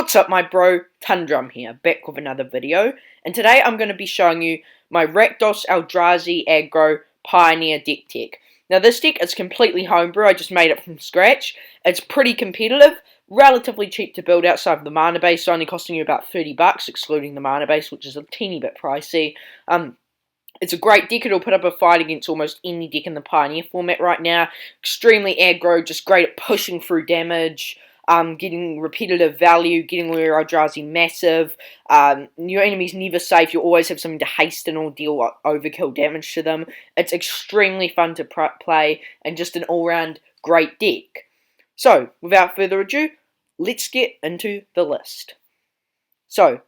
What's up, my bro? Tundrum here, back with another video, and today I'm going to be showing you my Rakdos Eldrazi Aggro Pioneer deck tech. Now this deck is completely homebrew, I just made it from scratch. It's pretty competitive, relatively cheap to build outside of the mana base, only costing you about 30 bucks, excluding the mana base, which is a teeny bit pricey. It's a great deck. It'll put up a fight against almost any deck in the Pioneer format right now. Extremely aggro, just great at pushing through damage, getting repetitive value, getting your Eldrazi massive. Your enemy's never safe. You always have something to haste and or deal overkill damage to them. It's extremely fun to play and just an all-round great deck. So, without further ado, let's get into the list. So,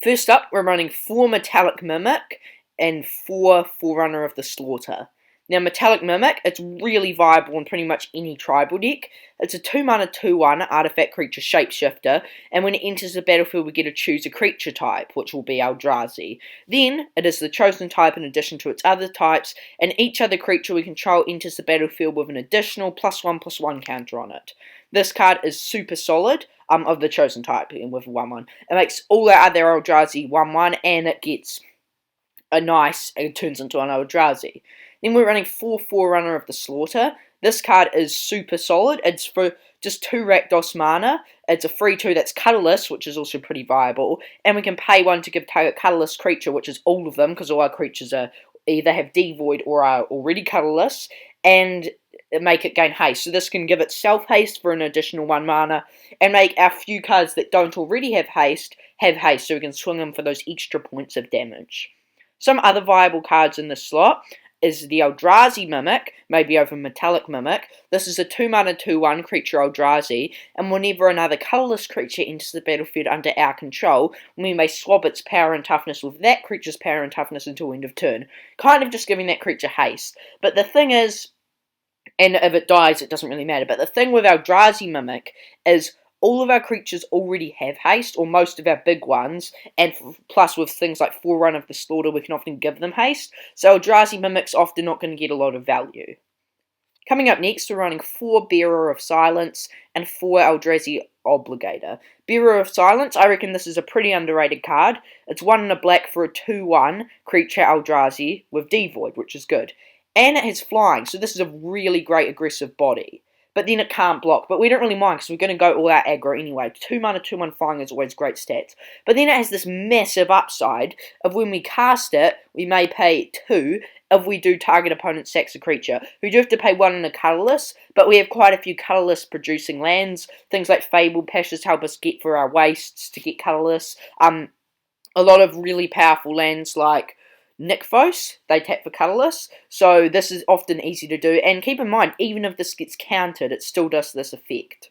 first up, we're running 4 Metallic Mimic and 4 Forerunner of the Slaughter. Now, Metallic Mimic, it's really viable in pretty much any tribal deck. It's a 2-mana 2/1 artifact creature shapeshifter, and when it enters the battlefield, we get to choose a creature type, which will be Eldrazi. Then, it is the chosen type in addition to its other types, and each other creature we control enters the battlefield with an additional +1/+1 counter on it. This card is super solid, of the chosen type, with 1/1. It makes all our other Eldrazi 1/1, and it gets it turns into an Eldrazi. Then we're running 4 Forerunner of the Slaughter. This card is super solid. It's for just 2 Rakdos mana. It's a 3/2 that's colorless, which is also pretty viable. And we can pay 1 to give target colorless creature, which is all of them, because all our creatures are either have devoid or are already colorless, and make it gain haste. So this can give itself haste for an additional 1 mana, and make our few cards that don't already have haste, so we can swing them for those extra points of damage. Some other viable cards in this slot is the Eldrazi Mimic, maybe over Metallic Mimic. This is a 2-mana 2/1 creature Eldrazi, and whenever another colourless creature enters the battlefield under our control, we may swap its power and toughness with that creature's power and toughness until end of turn. Kind of just giving that creature haste. But the thing is, and if it dies, it doesn't really matter, but the thing with Eldrazi Mimic is all of our creatures already have haste, or most of our big ones, and plus with things like Forerunner of the Slaughter, we can often give them haste, so Eldrazi Mimic's often not going to get a lot of value. Coming up next, we're running 4 Bearer of Silence and 4 Eldrazi Obligator. Bearer of Silence, I reckon this is a pretty underrated card. It's 1 and a black for a 2/1 creature Eldrazi with Devoid, which is good. And it has flying, so this is a really great aggressive body. But then it can't block. But we don't really mind, because we're going to go all out aggro anyway. 2-mana 2/1 flying is always great stats. But then it has this massive upside of when we cast it, we may pay 2 if we do target opponent sacks a creature. We do have to pay 1 in a colourless, but we have quite a few colourless producing lands. Things like Fabled Pashes help us get for our wastes to get colourless. A lot of really powerful lands like Nykthos, they tap for colourless, so this is often easy to do, and keep in mind, even if this gets countered, it still does this effect.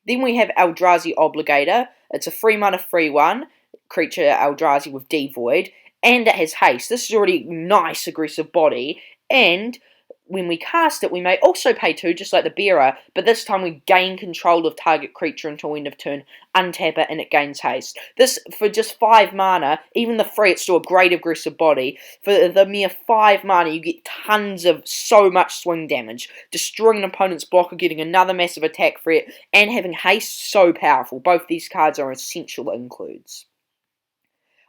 Then we have Eldrazi Obligator. It's a 3-mana 3/1 creature Eldrazi with Devoid, and it has haste. This is already a nice aggressive body, and when we cast it, we may also pay 2, just like the Bearer, but this time we gain control of target creature until end of turn, untap it, and it gains haste. This, for just 5 mana, even the free, it's still a great aggressive body. For the mere 5 mana, you get tons of so much swing damage, destroying an opponent's blocker, getting another massive attack threat, and having haste so powerful. Both these cards are essential includes.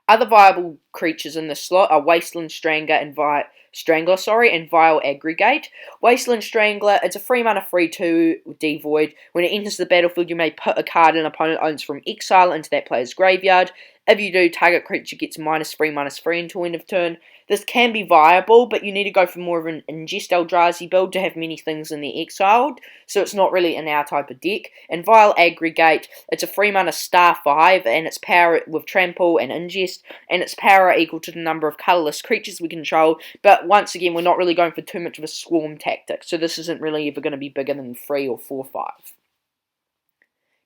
Other viable creatures in this slot are Wasteland Strangler and Vile Aggregate. Wasteland Strangler, it's a 3-mana 3/2 Devoid. When it enters the battlefield, you may put a card an opponent owns from exile into that player's graveyard. If you do, target creature gets -3/-3 until end of turn. This can be viable, but you need to go for more of an ingest Eldrazi build to have many things in the exiled, so it's not really in our type of deck. And Vile Aggregate, it's a 3-mana star 5, and its power with Trample and Ingest, and its power equal to the number of colourless creatures we control, but once again, we're not really going for too much of a swarm tactic, so this isn't really ever going to be bigger than 3 or 4/5.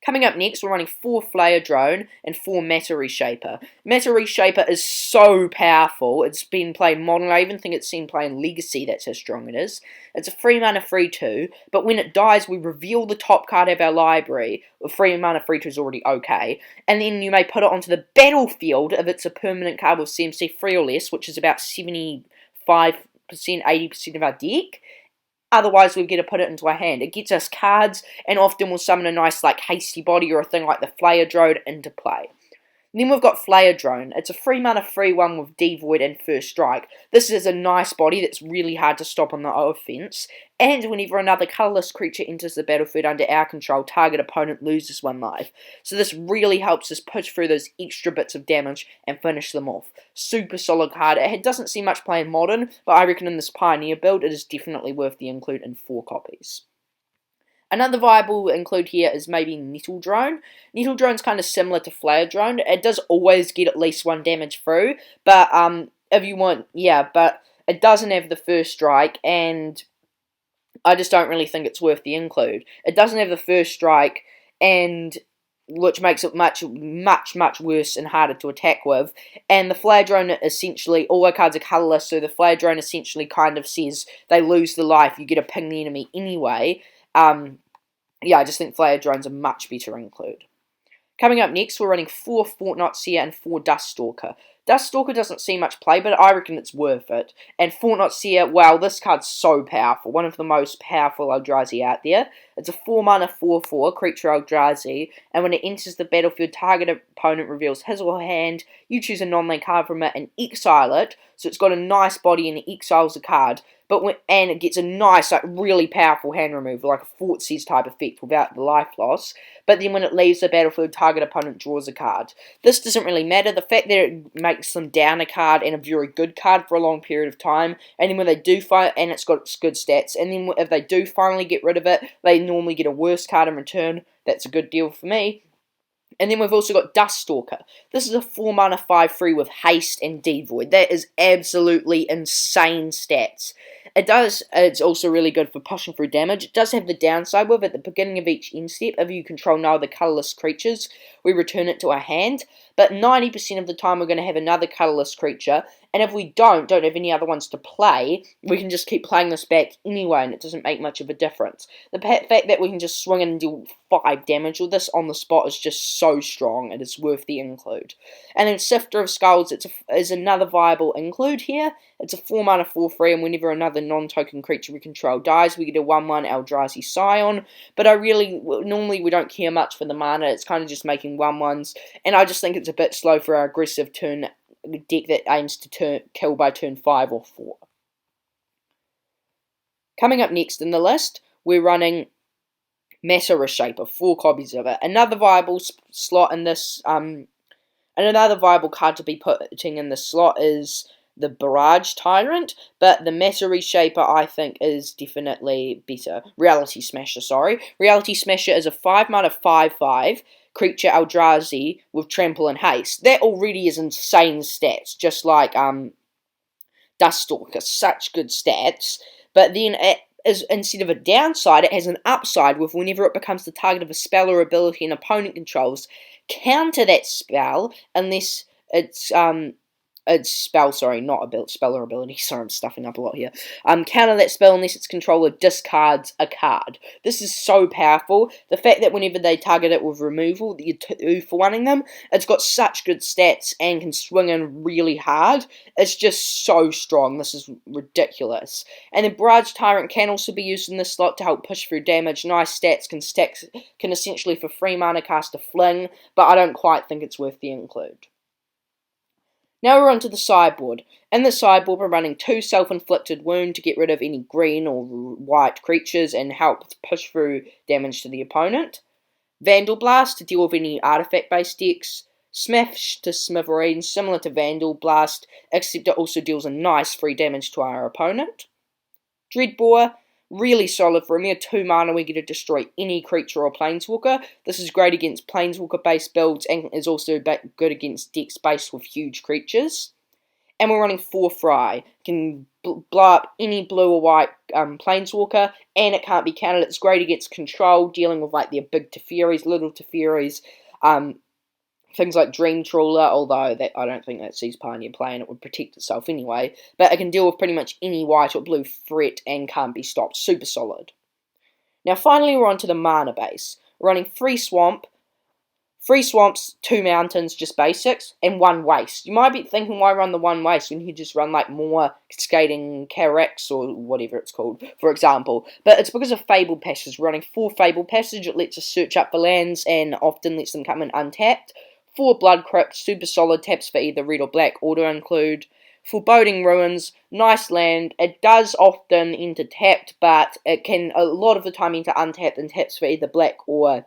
Coming up next, we're running 4 Flayer Drone and 4 Matter Reshaper. Matter Reshaper is so powerful. It's been played modern. I even think it's seen play in Legacy. That's how strong it is. It's a 3-mana 3/2, but when it dies, we reveal the top card of our library. A 3-mana 3/2 is already okay. And then you may put it onto the battlefield if it's a permanent card with CMC 3 or less, which is about 75%, 80% of our deck. Otherwise, we get to put it into our hand. It gets us cards, and often we'll summon a nice, like, hasty body or a thing like the Flayer Drone into play. Then we've got Flayer Drone. It's a 3 mana free one with Devoid and First Strike. This is a nice body that's really hard to stop on the offense. And whenever another colourless creature enters the battlefield under our control, target opponent loses 1 life. So this really helps us push through those extra bits of damage and finish them off. Super solid card. It doesn't see much play in Modern, but I reckon in this Pioneer build, it is definitely worth the include in 4 copies. Another viable include here is maybe Nettle Drone. Nettle Drone's kind of similar to Flayer Drone. It does always get at least 1 damage through, but if you want, yeah, but it doesn't have the First Strike, and I just don't really think it's worth the include. It doesn't have the First Strike, and which makes it much worse and harder to attack with. And the Flare Drone essentially, all our cards are colourless, so the Flare Drone essentially kind of says they lose the life, you get to ping the enemy anyway. Yeah, I just think Flare Drone's a much better include. Coming up next, we're running 4 Fortnite Seer and 4 Dust Stalker. Dust Stalker doesn't see much play, but I reckon it's worth it. And Fortnite Seer, wow, this card's so powerful. One of the most powerful Eldrazi out there. It's a 4 mana 4/4 creature Eldrazi, and when it enters the battlefield, target opponent reveals his or her hand. You choose a non-land card from it and exile it. So it's got a nice body and it exiles a card. And it gets a nice, like, really powerful hand removal, like a Fortsies type effect without the life loss. But then when it leaves the battlefield, target opponent draws a card. This doesn't really matter. The fact that it makes them down a card and a very good card for a long period of time, and then when they do fight, and it's got good stats, and then if they do finally get rid of it, they normally get a worse card in return. That's a good deal for me. And then we've also got Dust Stalker. This is a 4 mana 5/3 with haste and devoid. That is absolutely insane stats. It's also really good for pushing through damage. It does have the downside with at the beginning of each end step, if you control no other colourless creatures, we return it to our hand. But 90% of the time we're going to have another colourless creature, and if we don't have any other ones to play, we can just keep playing this back anyway, and it doesn't make much of a difference. The fact that we can just swing in and deal 5 damage with this on the spot is just so strong, and it's worth the include. And then Sifter of Skulls is another viable include here. It's a 4 mana 4/3, and whenever another non-token creature we control dies, we get a 1/1 Eldrazi Scion. But normally we don't care much for the mana, it's kind of just making 1/1s, and I just think it's a bit slow for our aggressive turn deck that aims to kill by turn 5 or 4. Coming up next in the list, we're running Matter Reshaper, 4 copies of it. Another viable slot in this, and another viable card to be putting in this slot is the Barrage Tyrant, but the Matter Reshaper I think is definitely better. Reality Smasher, sorry. Reality Smasher is a 5 mana 5/5 creature Eldrazi with trample and haste. That already is insane stats, just like Dust Stalker, such good stats. But then instead of a downside, it has an upside with whenever it becomes the target of a spell or ability an opponent controls, counter that spell unless it's spell, sorry, not a spell or ability, sorry, I'm stuffing up a lot here. Counter that spell unless its controller discards a card. This is so powerful. The fact that whenever they target it with removal, that you're 2-for-1ing them, it's got such good stats and can swing in really hard. It's just so strong. This is ridiculous. And then Barrage Tyrant can also be used in this slot to help push through damage. Nice stats, can essentially for 3 mana cast a Fling, but I don't quite think it's worth the include. Now we're on to the sideboard. In the sideboard, we're running 2 Self-Inflicted Wound to get rid of any green or white creatures and help push through damage to the opponent. Vandal Blast to deal with any artifact-based decks. Smash to Smithereens, similar to Vandal Blast, except it also deals a nice free damage to our opponent. Dreadbore, really solid for a mere 2 mana, we get to destroy any creature or planeswalker. This is great against planeswalker-based builds and is also good against decks based with huge creatures. And we're running 4 Fry. Can blow up any blue or white planeswalker, and it can't be countered. It's great against control, dealing with like their big Teferis, little Teferis, things like Dream Trawler, although that I don't think that sees Pioneer play and it would protect itself anyway. But it can deal with pretty much any white or blue threat and can't be stopped. Super solid. Now finally we're on to the mana base. We're running 3 Swamp, 3 swamps, 2 mountains, just basics, and 1 waste. You might be thinking, why run the 1 waste when you just run like more Cascading Cataracts or whatever it's called, for example. But it's because of Fabled Passage. We're running 4 Fabled Passage, it lets us search up for lands and often lets them come in untapped. 4 Blood Crypt, super solid taps for either red or black, auto include. Foreboding Ruins, nice land. It does often enter tapped, but it can a lot of the time enter untapped and taps for either black or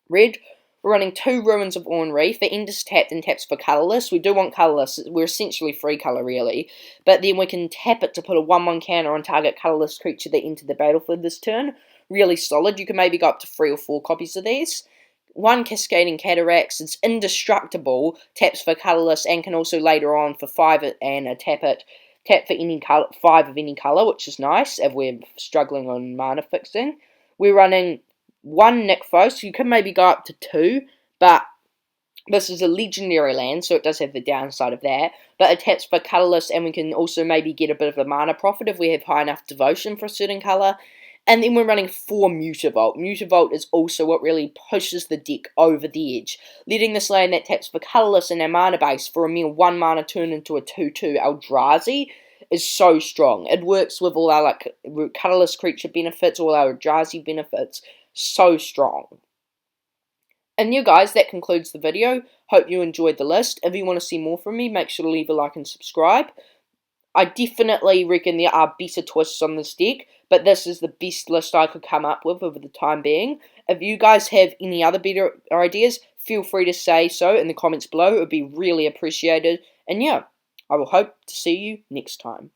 red. We're running 2 Ruins of Orn Reef. It enters tapped and taps for colourless. We do want colourless. We're essentially free colour, really. But then we can tap it to put a 1/1 counter on target colourless creature that entered the battlefield this turn. Really solid. You can maybe go up to 3 or 4 copies of these. 1 Cascading Cataracts, it's indestructible, taps for colourless, and can also later on for 5 and a tap for any colour, 5 of any colour, which is nice if we're struggling on mana fixing. We're running 1 Nykthos, so you can maybe go up to 2, but this is a legendary land, so it does have the downside of that, but it taps for colourless, and we can also maybe get a bit of a mana profit if we have high enough devotion for a certain colour. And then we're running 4 Mutavault. Mutavault is also what really pushes the deck over the edge, letting this land that taps for colourless in our mana base for a mere 1 mana turn into a 2/2 Eldrazi is so strong. It works with all our like colourless creature benefits, all our Eldrazi benefits, so strong. And yeah guys, that concludes the video. Hope you enjoyed the list. If you want to see more from me, make sure to leave a like and subscribe. I definitely reckon there are better twists on this deck, but this is the best list I could come up with over the time being. If you guys have any other better ideas, feel free to say so in the comments below. It would be really appreciated. And yeah, I will hope to see you next time.